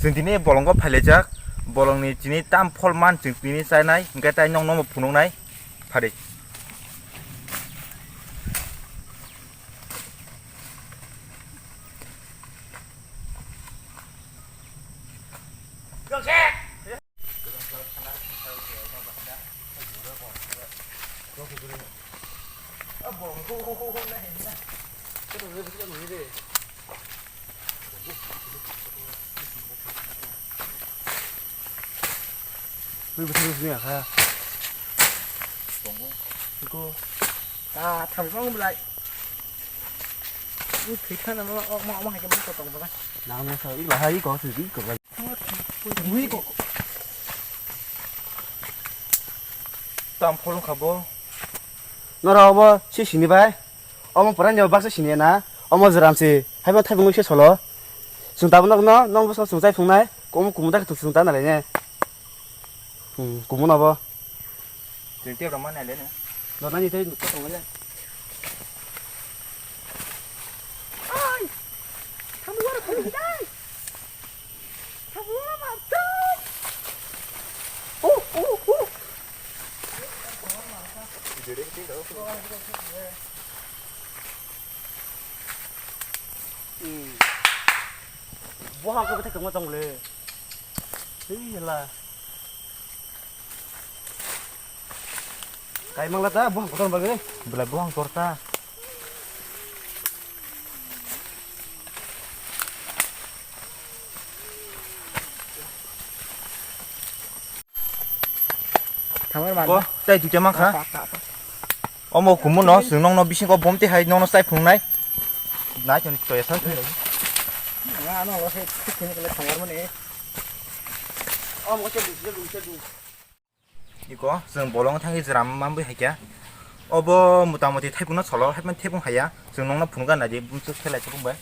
जों दिनै बलंखौ फायलायजाक बलंनि दिनै दाम फलमान जों दिनै जानाय ओंखाय ताइ नंग नंग फुनंनाय फारि Betul ha. Iku ta thầm phong lại. Cái thịt nó mong hai cái món tông vậy. Nào nè sao ít là hay có thử ít của vậy. Quý có दाम फलं खाबो nó đâu mà xí xí vậy. Ông phải nhớ bác sĩ xí nè. Ông mà làm gì? Hay mà thay bằng xí solo. Chúng ta vẫn nó không sống tại phùng này. Cũng đã thực chúng ta này nè. Cũng muốn nào bơ. जों tiêu ramán này lên nữa Nó nói như thế có tổng đấy. Ai! Thằng mua nó phải đi đây. Thằng mua nó mà chơi. Bố hàng có thấy cầm trong lề. Thế là cái mang lát ta bố hàng có trong bao nhiêu? belah buang torta thằng mấy bạn. có tay chủ chăm khá ông một cũng muốn nó sử nông nó bị sinh có bom thì hay nông nó sai phùng này nãy cho tôi sao thế Nó sẽ thích cái thằng mấy này. Ông có chơi đủ. 이거 지금 bolong 탕이 지람만 부 해게 어버 무다무디 태풍은 설로 해면 태풍 하야 지금 농나 분가 나지 무슨 텔라 조금 봐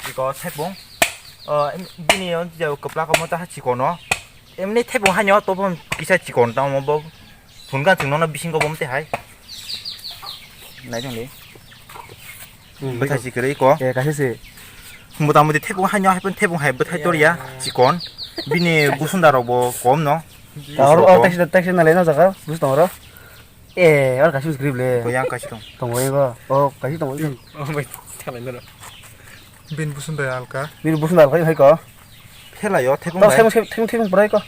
이거 태풍 비니 언제 급라가 뭐다 하치고 너 em 태풍 하냐 또 보면 비싸 지고 온다 뭐 분가 지금 농나 비신 거 보면 돼 하이 나이 정리 뭐 다시 그래 이거 예, 가시지. 무다무디 태풍 하냐 해면 태풍 하야 뭐 탈돌이야 지건 비니 무슨 다라고 곰노 taxi này lấy nó ra cái bút tông đó. Ê, ở cái số script lên. 고양 가시동 Tông ấy cơ. Cái số tông ấy. mày theo mày nữa bin 무슨 배야 할까? Mình bút nào hay có. 텔라요 태풍 Tao 왜 thêm bữa có.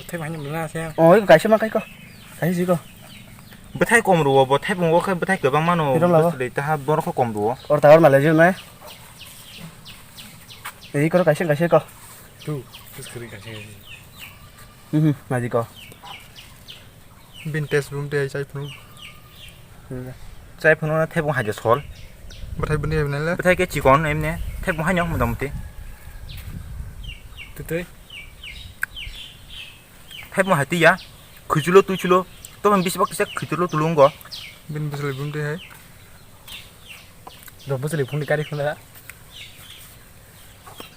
thêm anh mình ra xem Cái số mà cái có. Cái gì có. 뭐 탈 꼼으로 뭐 태풍 워크 뭐 탈 거방만어 이런 거 봐. 뭐 있다 뭐로 꼼으로 Ở tao mà lấy gì này. Đấy có cái số có. tu cứ cả chơi Mà gì có. bin tes bum te chai phunu 짜이프는 태풍 하죠 솔 bathai bun ne nala 뭐 탈게 직원 엠네 태풍 한영 뭐 넘지 từ tới 태풍 할 때야 그 줄로 두 줄로 또만 비시밖에 그 줄로 들어온 거 bin busle bum te hai rồi bớt liền phun đi cái đi không đã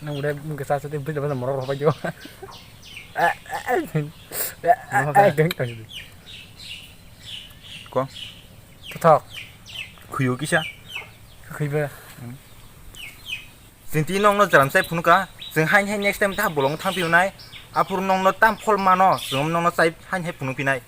nó udah cái sao sẽ bớt là mở ra bao nhiêu đứng rồi có thật 그 여기샤 khi về 진티 농노 자람 사이 푸는가 정 한해 넥스트 타임 다 볼롱 탕 비우나이 앞으로 농노 땀 폴마노 정 농노 사이 한해 푸는 비나이